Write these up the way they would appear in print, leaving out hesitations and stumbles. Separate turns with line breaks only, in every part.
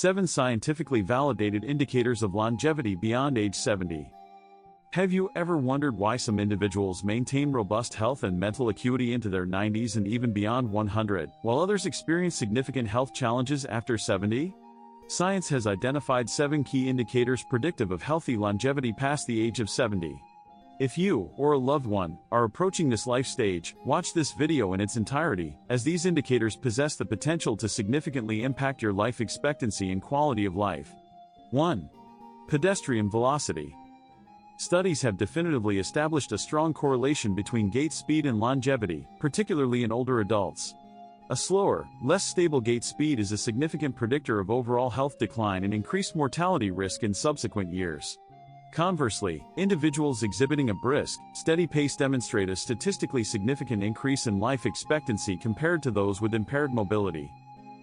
7 scientifically validated indicators of longevity beyond age 70. Have you ever wondered why some individuals maintain robust health and mental acuity into their 90s and even beyond 100, while others experience significant health challenges after 70? Science has identified 7 key indicators predictive of healthy longevity past the age of 70. If you, or a loved one, are approaching this life stage, watch this video in its entirety, as these indicators possess the potential to significantly impact your life expectancy and quality of life. 1. Pedestrian velocity. Studies have definitively established a strong correlation between gait speed and longevity, particularly in older adults. A slower, less stable gait speed is a significant predictor of overall health decline and increased mortality risk in subsequent years. Conversely, individuals exhibiting a brisk, steady pace demonstrate a statistically significant increase in life expectancy compared to those with impaired mobility.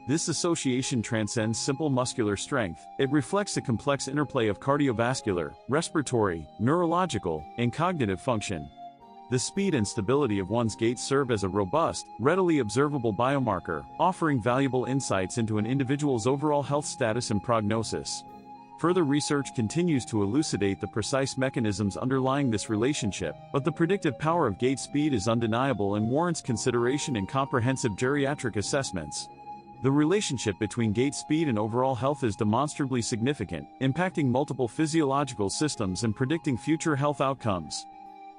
This association transcends simple muscular strength. It reflects a complex interplay of cardiovascular, respiratory, neurological, and cognitive function. The speed and stability of one's gait serve as a robust, readily observable biomarker, offering valuable insights into an individual's overall health status and prognosis. Further research continues to elucidate the precise mechanisms underlying this relationship, but the predictive power of gait speed is undeniable and warrants consideration in comprehensive geriatric assessments. The relationship between gait speed and overall health is demonstrably significant, impacting multiple physiological systems and predicting future health outcomes.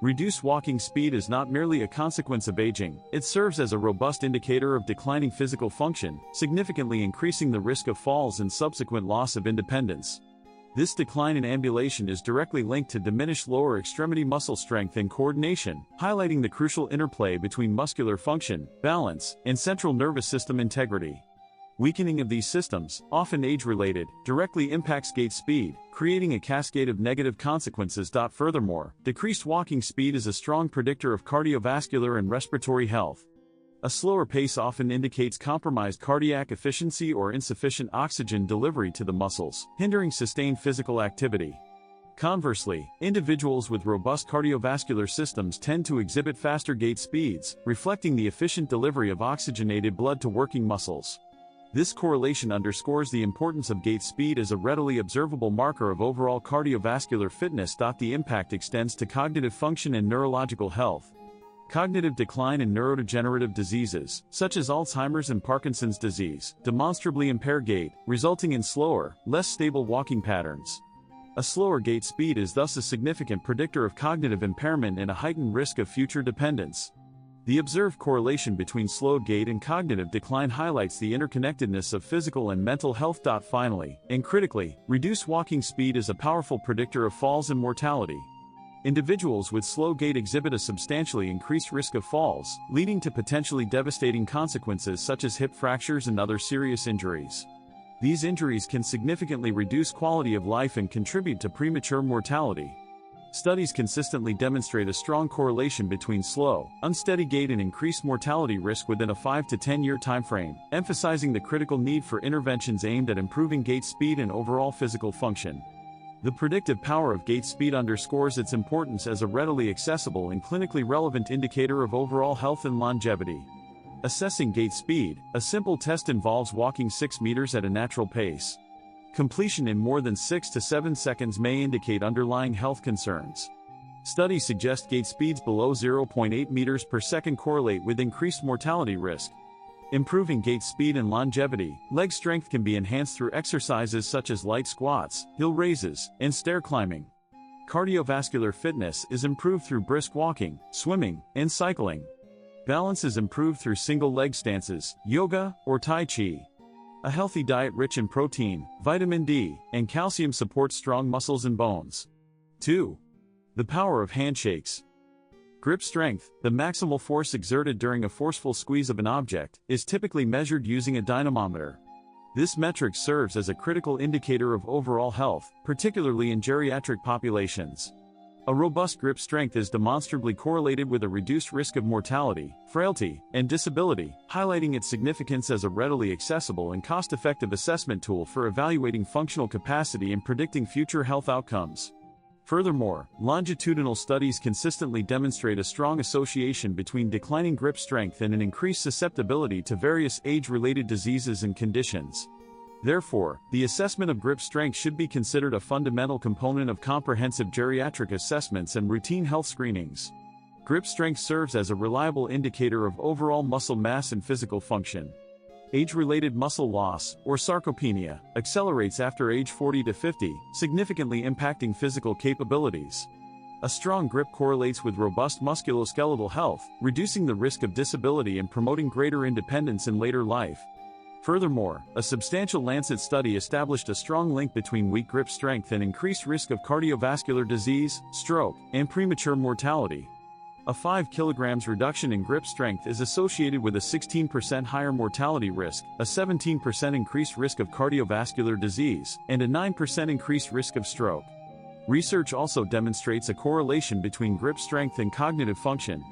Reduced walking speed is not merely a consequence of aging, it serves as a robust indicator of declining physical function, significantly increasing the risk of falls and subsequent loss of independence. This decline in ambulation is directly linked to diminished lower extremity muscle strength and coordination, highlighting the crucial interplay between muscular function, balance, and central nervous system integrity. Weakening of these systems, often age-related, directly impacts gait speed, creating a cascade of negative consequences. Furthermore, decreased walking speed is a strong predictor of cardiovascular and respiratory health. A slower pace often indicates compromised cardiac efficiency or insufficient oxygen delivery to the muscles, hindering sustained physical activity. Conversely, individuals with robust cardiovascular systems tend to exhibit faster gait speeds, reflecting the efficient delivery of oxygenated blood to working muscles. This correlation underscores the importance of gait speed as a readily observable marker of overall cardiovascular fitness. The impact extends to cognitive function and neurological health. Cognitive decline in neurodegenerative diseases, such as Alzheimer's and Parkinson's disease, demonstrably impair gait, resulting in slower, less stable walking patterns. A slower gait speed is thus a significant predictor of cognitive impairment and a heightened risk of future dependence. The observed correlation between slowed gait and cognitive decline highlights the interconnectedness of physical and mental health. Finally, and critically, reduced walking speed is a powerful predictor of falls and mortality. Individuals with slow gait exhibit a substantially increased risk of falls, leading to potentially devastating consequences such as hip fractures and other serious injuries. These injuries can significantly reduce quality of life and contribute to premature mortality. Studies consistently demonstrate a strong correlation between slow, unsteady gait and increased mortality risk within a 5 to 10 year timeframe, emphasizing the critical need for interventions aimed at improving gait speed and overall physical function. The predictive power of gait speed underscores its importance as a readily accessible and clinically relevant indicator of overall health and longevity. Assessing gait speed, a simple test involves walking 6 meters at a natural pace. Completion in more than 6 to 7 seconds may indicate underlying health concerns. Studies suggest gait speeds below 0.8 meters per second correlate with increased mortality risk. Improving gait speed and longevity, leg strength can be enhanced through exercises such as light squats, hill raises, and stair climbing. Cardiovascular fitness is improved through brisk walking, swimming, and cycling. Balance is improved through single leg stances, yoga, or tai chi. A healthy diet rich in protein, vitamin D, and calcium supports strong muscles and bones. 2. The power of handshakes. Grip strength, the maximal force exerted during a forceful squeeze of an object, is typically measured using a dynamometer. This metric serves as a critical indicator of overall health, particularly in geriatric populations. A robust grip strength is demonstrably correlated with a reduced risk of mortality, frailty, and disability, highlighting its significance as a readily accessible and cost-effective assessment tool for evaluating functional capacity and predicting future health outcomes. Furthermore, longitudinal studies consistently demonstrate a strong association between declining grip strength and an increased susceptibility to various age-related diseases and conditions. Therefore, the assessment of grip strength should be considered a fundamental component of comprehensive geriatric assessments and routine health screenings. Grip strength serves as a reliable indicator of overall muscle mass and physical function. Age-related muscle loss, or sarcopenia, accelerates after age 40 to 50, significantly impacting physical capabilities. A strong grip correlates with robust musculoskeletal health, reducing the risk of disability and promoting greater independence in later life. Furthermore, a substantial Lancet study established a strong link between weak grip strength and increased risk of cardiovascular disease, stroke, and premature mortality. A 5 kg reduction in grip strength is associated with a 16% higher mortality risk, a 17% increased risk of cardiovascular disease, and a 9% increased risk of stroke. Research also demonstrates a correlation between grip strength and cognitive function.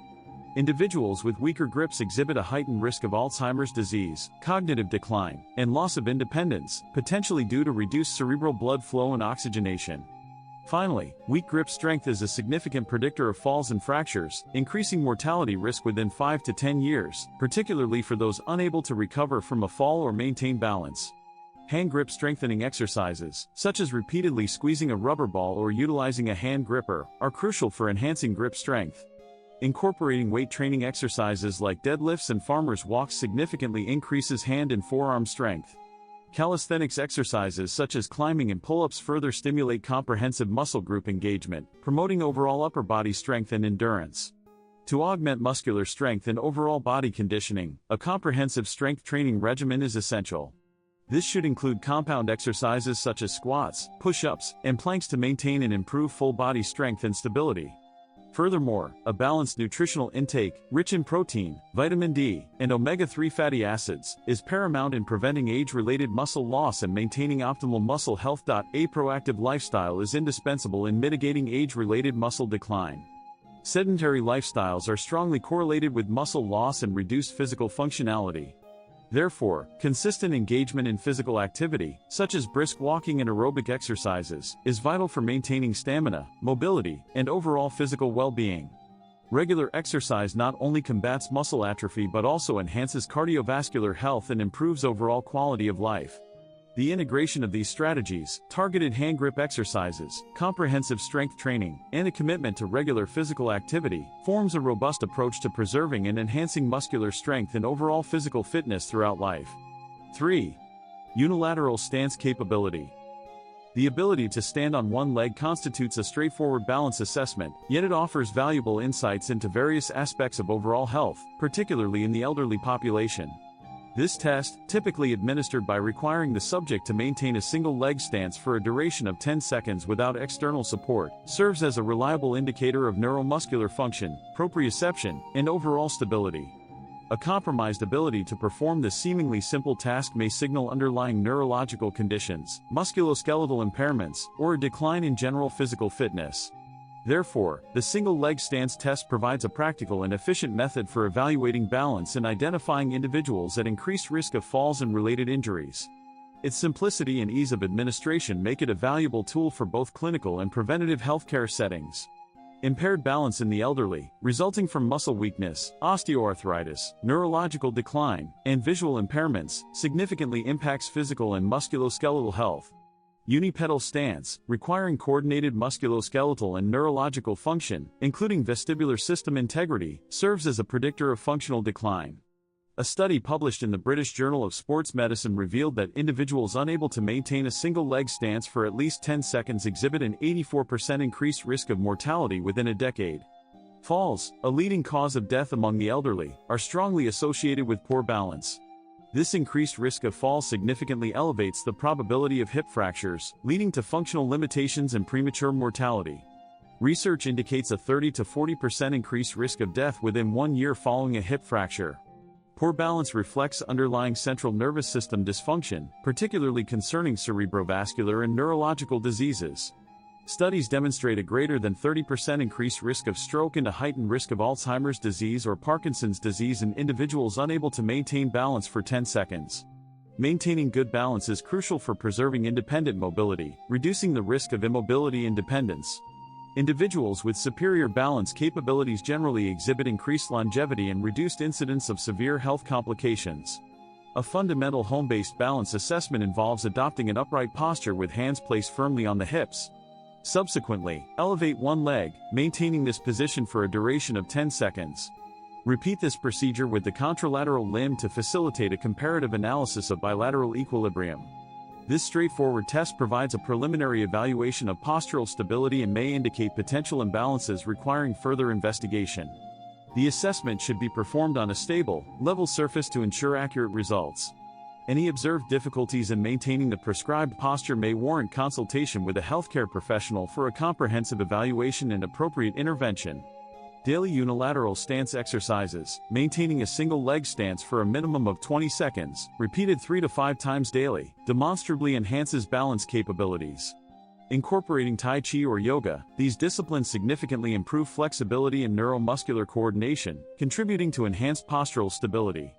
Individuals with weaker grips exhibit a heightened risk of Alzheimer's disease, cognitive decline, and loss of independence, potentially due to reduced cerebral blood flow and oxygenation. Finally, weak grip strength is a significant predictor of falls and fractures, increasing mortality risk within 5 to 10 years, particularly for those unable to recover from a fall or maintain balance. Hand grip strengthening exercises, such as repeatedly squeezing a rubber ball or utilizing a hand gripper, are crucial for enhancing grip strength. Incorporating weight training exercises like deadlifts and farmer's walks significantly increases hand and forearm strength. Calisthenics exercises such as climbing and pull-ups further stimulate comprehensive muscle group engagement, promoting overall upper body strength and endurance. To augment muscular strength and overall body conditioning, a comprehensive strength training regimen is essential. This should include compound exercises such as squats, push-ups, and planks to maintain and improve full body strength and stability. Furthermore, a balanced nutritional intake, rich in protein, vitamin D, and omega-3 fatty acids, is paramount in preventing age-related muscle loss and maintaining optimal muscle health. A proactive lifestyle is indispensable in mitigating age-related muscle decline. Sedentary lifestyles are strongly correlated with muscle loss and reduced physical functionality. Therefore, consistent engagement in physical activity, such as brisk walking and aerobic exercises, is vital for maintaining stamina, mobility, and overall physical well-being. Regular exercise not only combats muscle atrophy but also enhances cardiovascular health and improves overall quality of life. The integration of these strategies, targeted hand grip exercises, comprehensive strength training, and a commitment to regular physical activity, forms a robust approach to preserving and enhancing muscular strength and overall physical fitness throughout life. 3. Unilateral stance capability. The ability to stand on one leg constitutes a straightforward balance assessment, yet it offers valuable insights into various aspects of overall health, particularly in the elderly population. This test, typically administered by requiring the subject to maintain a single leg stance for a duration of 10 seconds without external support, serves as a reliable indicator of neuromuscular function, proprioception, and overall stability. A compromised ability to perform this seemingly simple task may signal underlying neurological conditions, musculoskeletal impairments, or a decline in general physical fitness. Therefore, the single leg stance test provides a practical and efficient method for evaluating balance and identifying individuals at increased risk of falls and related injuries. Its simplicity and ease of administration make it a valuable tool for both clinical and preventative healthcare settings. Impaired balance in the elderly, resulting from muscle weakness, osteoarthritis, neurological decline, and visual impairments, significantly impacts physical and musculoskeletal health. Unipedal stance, requiring coordinated musculoskeletal and neurological function, including vestibular system integrity, serves as a predictor of functional decline. A study published in the British Journal of Sports Medicine revealed that individuals unable to maintain a single leg stance for at least 10 seconds exhibit an 84% increased risk of mortality within a decade. Falls, a leading cause of death among the elderly, are strongly associated with poor balance. This increased risk of fall significantly elevates the probability of hip fractures, leading to functional limitations and premature mortality. Research indicates a 30 to 40% increased risk of death within 1 year following a hip fracture. Poor balance reflects underlying central nervous system dysfunction, particularly concerning cerebrovascular and neurological diseases. Studies demonstrate a greater than 30% increased risk of stroke and a heightened risk of Alzheimer's disease or Parkinson's disease in individuals unable to maintain balance for 10 seconds. Maintaining good balance is crucial for preserving independent mobility, reducing the risk of immobility and dependence. Individuals with superior balance capabilities generally exhibit increased longevity and reduced incidence of severe health complications. A fundamental home-based balance assessment involves adopting an upright posture with hands placed firmly on the hips. Subsequently, elevate one leg, maintaining this position for a duration of 10 seconds. Repeat this procedure with the contralateral limb to facilitate a comparative analysis of bilateral equilibrium. This straightforward test provides a preliminary evaluation of postural stability and may indicate potential imbalances requiring further investigation. The assessment should be performed on a stable, level surface to ensure accurate results. Any observed difficulties in maintaining the prescribed posture may warrant consultation with a healthcare professional for a comprehensive evaluation and appropriate intervention. Daily unilateral stance exercises, maintaining a single leg stance for a minimum of 20 seconds, repeated 3 to 5 times daily, demonstrably enhances balance capabilities. Incorporating Tai Chi or yoga, these disciplines significantly improve flexibility and neuromuscular coordination, contributing to enhanced postural stability.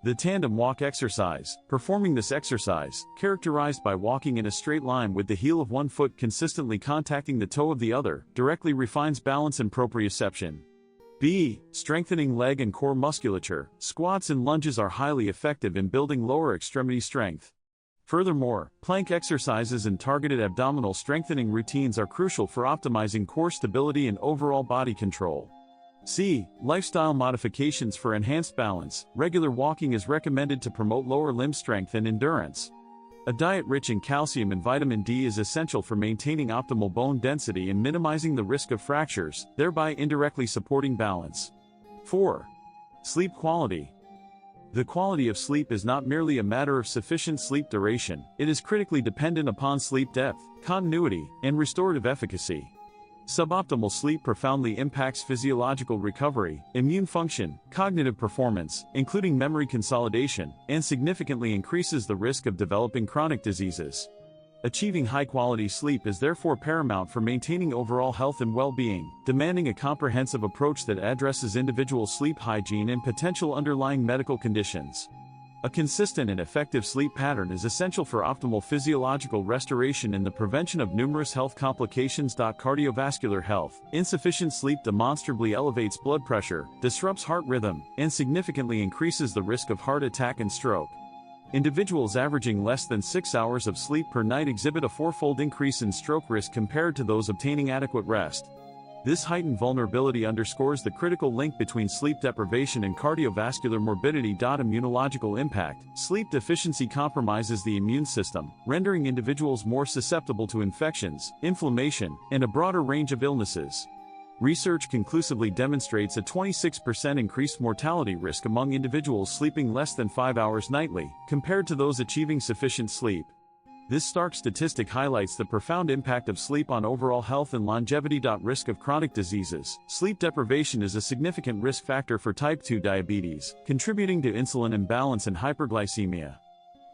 The tandem walk exercise, performing this exercise, characterized by walking in a straight line with the heel of one foot consistently contacting the toe of the other, directly refines balance and proprioception. B. Strengthening leg and core musculature, squats and lunges are highly effective in building lower extremity strength. Furthermore, plank exercises and targeted abdominal strengthening routines are crucial for optimizing core stability and overall body control. C. Lifestyle modifications for enhanced balance. Regular walking is recommended to promote lower limb strength and endurance. A diet rich in calcium and vitamin D is essential for maintaining optimal bone density and minimizing the risk of fractures, thereby indirectly supporting balance. 4. Sleep quality. The quality of sleep is not merely a matter of sufficient sleep duration, it is critically dependent upon sleep depth, continuity, and restorative efficacy. Suboptimal sleep profoundly impacts physiological recovery, immune function, cognitive performance, including memory consolidation, and significantly increases the risk of developing chronic diseases. Achieving high-quality sleep is therefore paramount for maintaining overall health and well-being, demanding a comprehensive approach that addresses individual sleep hygiene and potential underlying medical conditions. A consistent and effective sleep pattern is essential for optimal physiological restoration and the prevention of numerous health complications. Cardiovascular health. Insufficient sleep demonstrably elevates blood pressure, disrupts heart rhythm, and significantly increases the risk of heart attack and stroke. Individuals averaging less than 6 hours of sleep per night exhibit a fourfold increase in stroke risk compared to those obtaining adequate rest. This heightened vulnerability underscores the critical link between sleep deprivation and cardiovascular morbidity. Immunological impact. Sleep deficiency compromises the immune system, rendering individuals more susceptible to infections, inflammation, and a broader range of illnesses. Research conclusively demonstrates a 26% increased mortality risk among individuals sleeping less than 5 hours nightly, compared to those achieving sufficient sleep. This stark statistic highlights the profound impact of sleep on overall health and longevity. Risk of chronic diseases. Sleep deprivation is a significant risk factor for type 2 diabetes, contributing to insulin imbalance and hyperglycemia.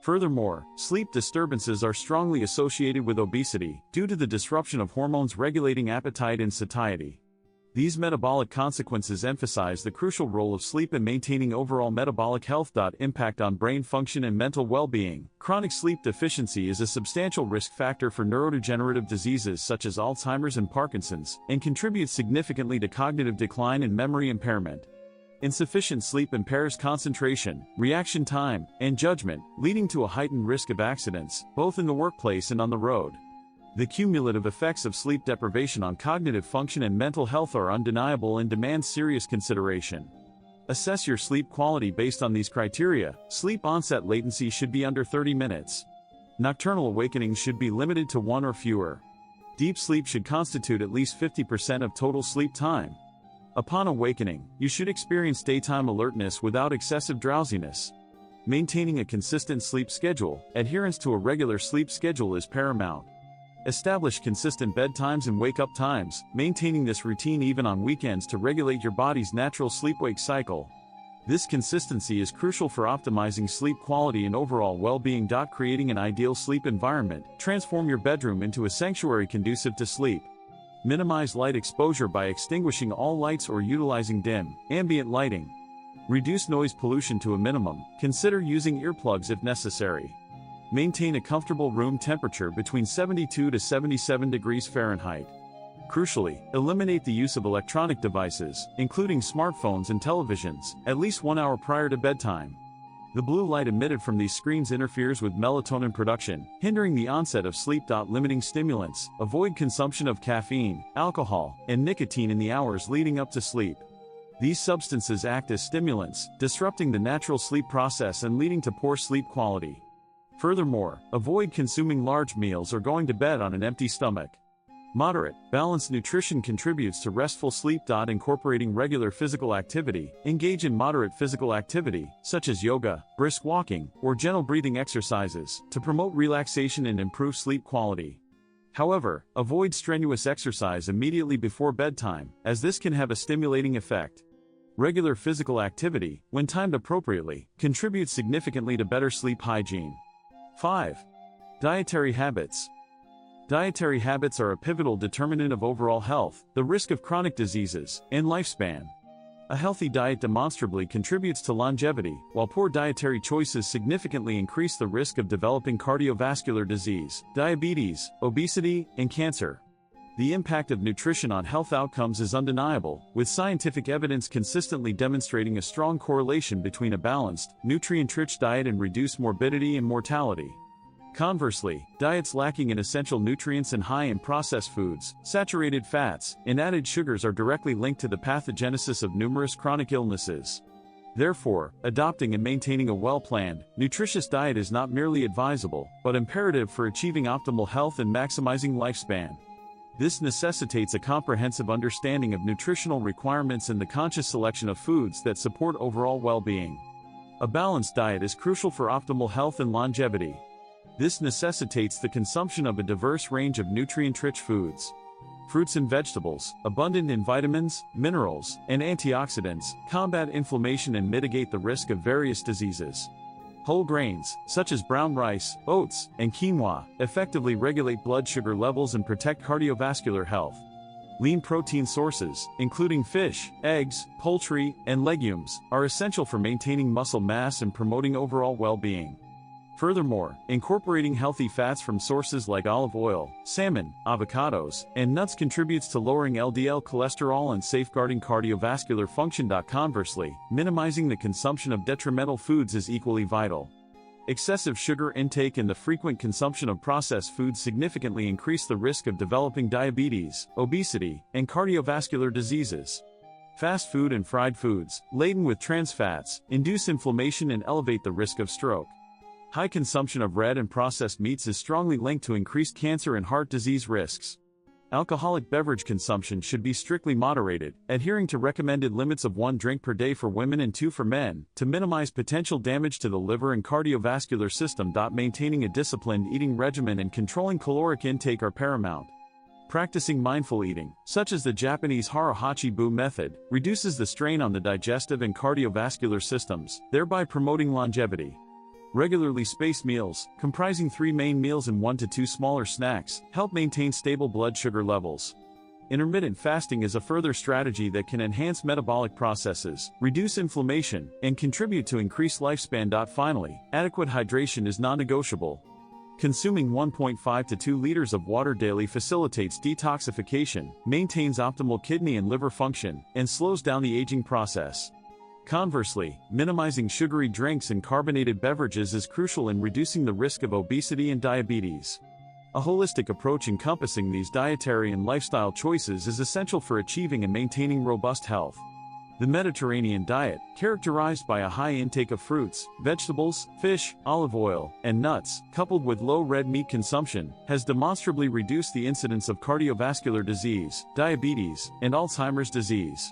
Furthermore, sleep disturbances are strongly associated with obesity, due to the disruption of hormones regulating appetite and satiety. These metabolic consequences emphasize the crucial role of sleep in maintaining overall metabolic health. Impact on brain function and mental well-being. Chronic sleep deficiency is a substantial risk factor for neurodegenerative diseases such as Alzheimer's and Parkinson's, and contributes significantly to cognitive decline and memory impairment. Insufficient sleep impairs concentration, reaction time, and judgment, leading to a heightened risk of accidents, both in the workplace and on the road. The cumulative effects of sleep deprivation on cognitive function and mental health are undeniable and demand serious consideration. Assess your sleep quality based on these criteria. Sleep onset latency should be under 30 minutes. Nocturnal awakenings should be limited to 1 or fewer. Deep sleep should constitute at least 50% of total sleep time. Upon awakening, you should experience daytime alertness without excessive drowsiness. Maintaining a consistent sleep schedule. Adherence to a regular sleep schedule is paramount. Establish consistent bedtimes and wake-up times, maintaining this routine even on weekends to regulate your body's natural sleep-wake cycle. This consistency is crucial for optimizing sleep quality and overall well-being. Creating an ideal sleep environment. Transform your bedroom into a sanctuary conducive to sleep. Minimize light exposure by extinguishing all lights or utilizing dim, ambient lighting. Reduce noise pollution to a minimum. Consider using earplugs if necessary. Maintain a comfortable room temperature between 72 to 77 degrees Fahrenheit. Crucially, eliminate the use of electronic devices, including smartphones and televisions, at least 1 hour prior to bedtime. The blue light emitted from these screens interferes with melatonin production, hindering the onset of sleep. Limiting stimulants. Avoid consumption of caffeine, alcohol, and nicotine in the hours leading up to sleep. These substances act as stimulants, disrupting the natural sleep process and leading to poor sleep quality. Furthermore, avoid consuming large meals or going to bed on an empty stomach. Moderate, balanced nutrition contributes to restful sleep. Incorporating regular physical activity. Engage in moderate physical activity, such as yoga, brisk walking, or gentle breathing exercises, to promote relaxation and improve sleep quality. However, avoid strenuous exercise immediately before bedtime, as this can have a stimulating effect. Regular physical activity, when timed appropriately, contributes significantly to better sleep hygiene. 5. Dietary habits. Dietary habits are a pivotal determinant of overall health, the risk of chronic diseases, and lifespan. A healthy diet demonstrably contributes to longevity, while poor dietary choices significantly increase the risk of developing cardiovascular disease, diabetes, obesity, and cancer. The impact of nutrition on health outcomes is undeniable, with scientific evidence consistently demonstrating a strong correlation between a balanced, nutrient-rich diet and reduced morbidity and mortality. Conversely, diets lacking in essential nutrients and high in processed foods, saturated fats, and added sugars are directly linked to the pathogenesis of numerous chronic illnesses. Therefore, adopting and maintaining a well-planned, nutritious diet is not merely advisable, but imperative for achieving optimal health and maximizing lifespan. This necessitates a comprehensive understanding of nutritional requirements and the conscious selection of foods that support overall well-being. A balanced diet is crucial for optimal health and longevity. This necessitates the consumption of a diverse range of nutrient-rich foods. Fruits and vegetables, abundant in vitamins, minerals, and antioxidants, combat inflammation and mitigate the risk of various diseases. Whole grains, such as brown rice, oats, and quinoa, effectively regulate blood sugar levels and protect cardiovascular health. Lean protein sources, including fish, eggs, poultry, and legumes, are essential for maintaining muscle mass and promoting overall well-being. Furthermore, incorporating healthy fats from sources like olive oil, salmon, avocados, and nuts contributes to lowering LDL cholesterol and safeguarding cardiovascular function. Conversely, minimizing the consumption of detrimental foods is equally vital. Excessive sugar intake and the frequent consumption of processed foods significantly increase the risk of developing diabetes, obesity, and cardiovascular diseases. Fast food and fried foods, laden with trans fats, induce inflammation and elevate the risk of stroke. High consumption of red and processed meats is strongly linked to increased cancer and heart disease risks. Alcoholic beverage consumption should be strictly moderated, adhering to recommended limits of 1 drink per day for women and 2 for men, to minimize potential damage to the liver and cardiovascular system. Maintaining a disciplined eating regimen and controlling caloric intake are paramount. Practicing mindful eating, such as the Japanese Hara-Hachi-Bu method, reduces the strain on the digestive and cardiovascular systems, thereby promoting longevity. Regularly spaced meals, comprising 3 main meals and 1 to 2 smaller snacks, help maintain stable blood sugar levels. Intermittent fasting is a further strategy that can enhance metabolic processes, reduce inflammation, and contribute to increased lifespan. Finally, adequate hydration is non-negotiable. Consuming 1.5 to 2 liters of water daily facilitates detoxification, maintains optimal kidney and liver function, and slows down the aging process. Conversely, minimizing sugary drinks and carbonated beverages is crucial in reducing the risk of obesity and diabetes. A holistic approach encompassing these dietary and lifestyle choices is essential for achieving and maintaining robust health. The Mediterranean diet, characterized by a high intake of fruits, vegetables, fish, olive oil, and nuts, coupled with low red meat consumption, has demonstrably reduced the incidence of cardiovascular disease, diabetes, and Alzheimer's disease.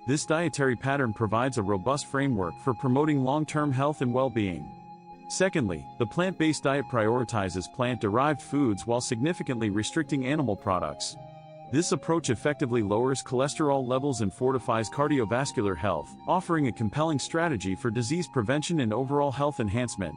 This dietary pattern provides a robust framework for promoting long-term health and well-being. Secondly, the plant-based diet prioritizes plant-derived foods while significantly restricting animal products. This approach effectively lowers cholesterol levels and fortifies cardiovascular health, offering a compelling strategy for disease prevention and overall health enhancement.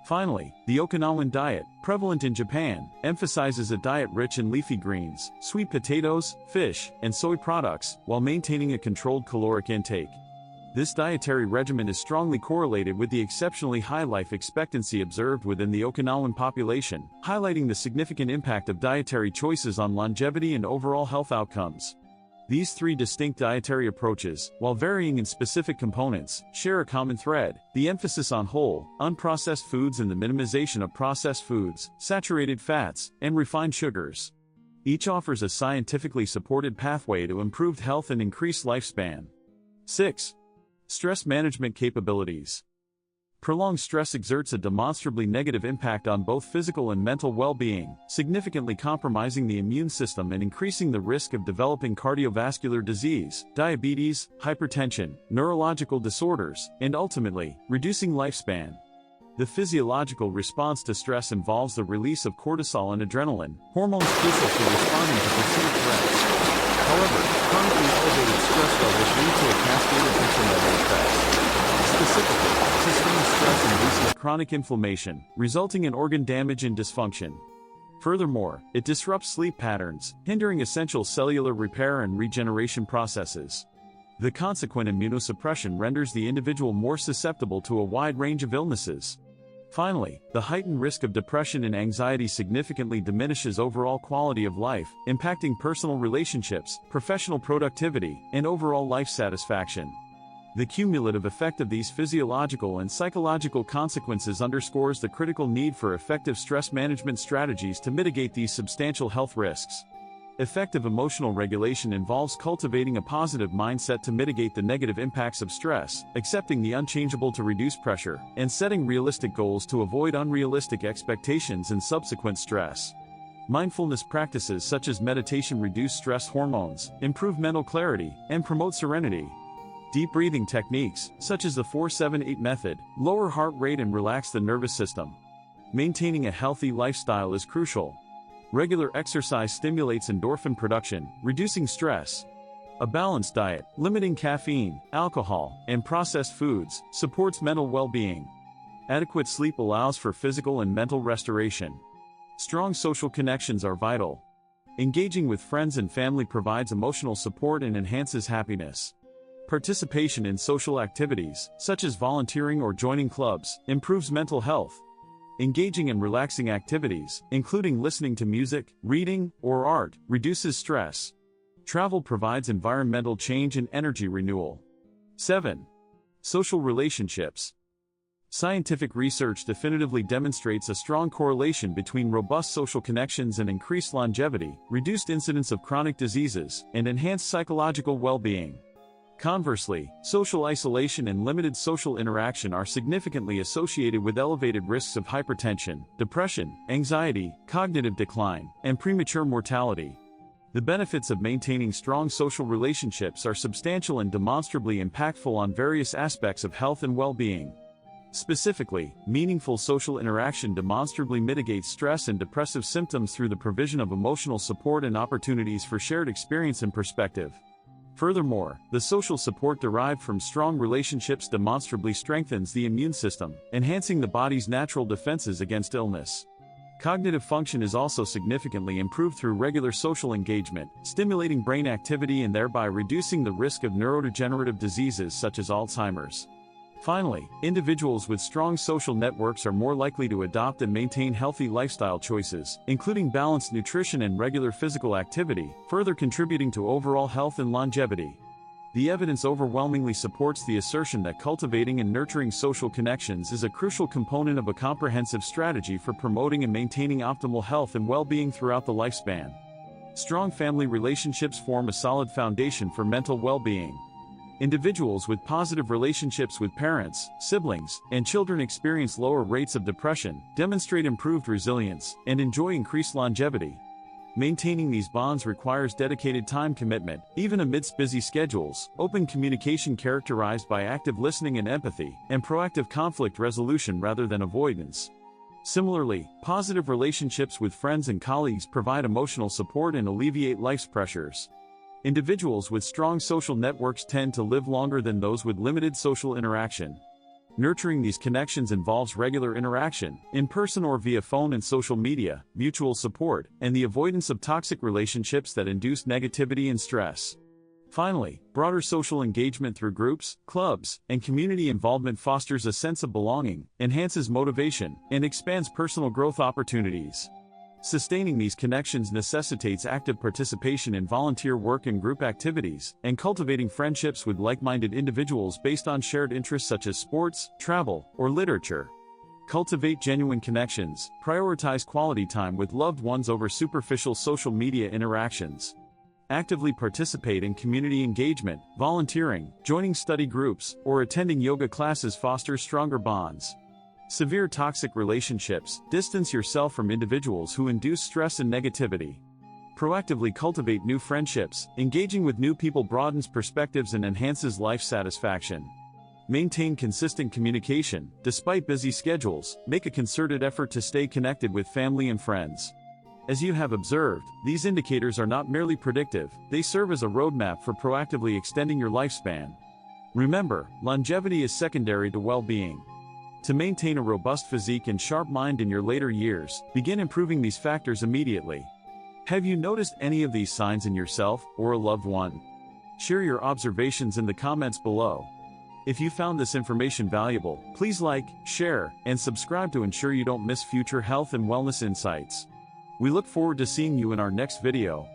Finally, the Okinawan diet, prevalent in Japan, emphasizes a diet rich in leafy greens, sweet potatoes, fish, and soy products, while maintaining a controlled caloric intake. This dietary regimen is strongly correlated with the exceptionally high life expectancy observed within the Okinawan population, highlighting the significant impact of dietary choices on longevity and overall health outcomes. These three distinct dietary approaches, while varying in specific components, share a common thread: the emphasis on whole, unprocessed foods and the minimization of processed foods, saturated fats, and refined sugars. Each offers a scientifically supported pathway to improved health and increased lifespan. 6. Stress management capabilities. Prolonged stress exerts a demonstrably negative impact on both physical and mental well-being, significantly compromising the immune system and increasing the risk of developing cardiovascular disease, diabetes, hypertension, neurological disorders, and ultimately, reducing lifespan. The physiological response to stress involves the release of cortisol and adrenaline, hormones crucial for responding to perceived threats. However, chronically elevated stress levels lead to a cascade of detrimental effects. Specifically, sustained stress induces chronic inflammation, resulting in organ damage and dysfunction. Furthermore, it disrupts sleep patterns, hindering essential cellular repair and regeneration processes. The consequent immunosuppression renders the individual more susceptible to a wide range of illnesses. Finally, the heightened risk of depression and anxiety significantly diminishes overall quality of life, impacting personal relationships, professional productivity, and overall life satisfaction. The cumulative effect of these physiological and psychological consequences underscores the critical need for effective stress management strategies to mitigate these substantial health risks. Effective emotional regulation involves cultivating a positive mindset to mitigate the negative impacts of stress, accepting the unchangeable to reduce pressure, and setting realistic goals to avoid unrealistic expectations and subsequent stress. Mindfulness practices such as meditation reduce stress hormones, improve mental clarity, and promote serenity. Deep breathing techniques, such as the 4-7-8 method, lower heart rate and relax the nervous system. Maintaining a healthy lifestyle is crucial. Regular exercise stimulates endorphin production, reducing stress. A balanced diet, limiting caffeine, alcohol, and processed foods, supports mental well-being. Adequate sleep allows for physical and mental restoration. Strong social connections are vital. Engaging with friends and family provides emotional support and enhances happiness. Participation in social activities, such as volunteering or joining clubs, improves mental health. Engaging in relaxing activities, including listening to music, reading, or art, reduces stress. Travel provides environmental change and energy renewal. 7. Social relationships. Scientific research definitively demonstrates a strong correlation between robust social connections and increased longevity, reduced incidence of chronic diseases, and enhanced psychological well-being. Conversely, social isolation and limited social interaction are significantly associated with elevated risks of hypertension, depression, anxiety, cognitive decline, and premature mortality. The benefits of maintaining strong social relationships are substantial and demonstrably impactful on various aspects of health and well-being. Specifically, meaningful social interaction demonstrably mitigates stress and depressive symptoms through the provision of emotional support and opportunities for shared experience and perspective. Furthermore, the social support derived from strong relationships demonstrably strengthens the immune system, enhancing the body's natural defenses against illness. Cognitive function is also significantly improved through regular social engagement, stimulating brain activity and thereby reducing the risk of neurodegenerative diseases such as Alzheimer's. Finally, individuals with strong social networks are more likely to adopt and maintain healthy lifestyle choices, including balanced nutrition and regular physical activity, further contributing to overall health and longevity. The evidence overwhelmingly supports the assertion that cultivating and nurturing social connections is a crucial component of a comprehensive strategy for promoting and maintaining optimal health and well-being throughout the lifespan. Strong family relationships form a solid foundation for mental well-being. Individuals with positive relationships with parents, siblings, and children experience lower rates of depression, demonstrate improved resilience, and enjoy increased longevity. Maintaining these bonds requires dedicated time commitment, even amidst busy schedules, open communication characterized by active listening and empathy, and proactive conflict resolution rather than avoidance. Similarly, positive relationships with friends and colleagues provide emotional support and alleviate life's pressures. Individuals with strong social networks tend to live longer than those with limited social interaction. Nurturing these connections involves regular interaction, in person or via phone and social media, mutual support, and the avoidance of toxic relationships that induce negativity and stress. Finally, broader social engagement through groups, clubs, and community involvement fosters a sense of belonging, enhances motivation, and expands personal growth opportunities. Sustaining these connections necessitates active participation in volunteer work and group activities, and cultivating friendships with like-minded individuals based on shared interests such as sports, travel, or literature. Cultivate genuine connections, prioritize quality time with loved ones over superficial social media interactions. Actively participate in community engagement, volunteering, joining study groups, or attending yoga classes fosters stronger bonds. Severe toxic relationships, distance yourself from individuals who induce stress and negativity. Proactively cultivate new friendships, engaging with new people broadens perspectives and enhances life satisfaction. Maintain consistent communication, despite busy schedules, make a concerted effort to stay connected with family and friends. As you have observed, these indicators are not merely predictive, they serve as a roadmap for proactively extending your lifespan. Remember, longevity is secondary to well-being. To maintain a robust physique and sharp mind in your later years, begin improving these factors immediately. Have you noticed any of these signs in yourself or a loved one? Share your observations in the comments below. If you found this information valuable, please like, share, and subscribe to ensure you don't miss future health and wellness insights. We look forward to seeing you in our next video.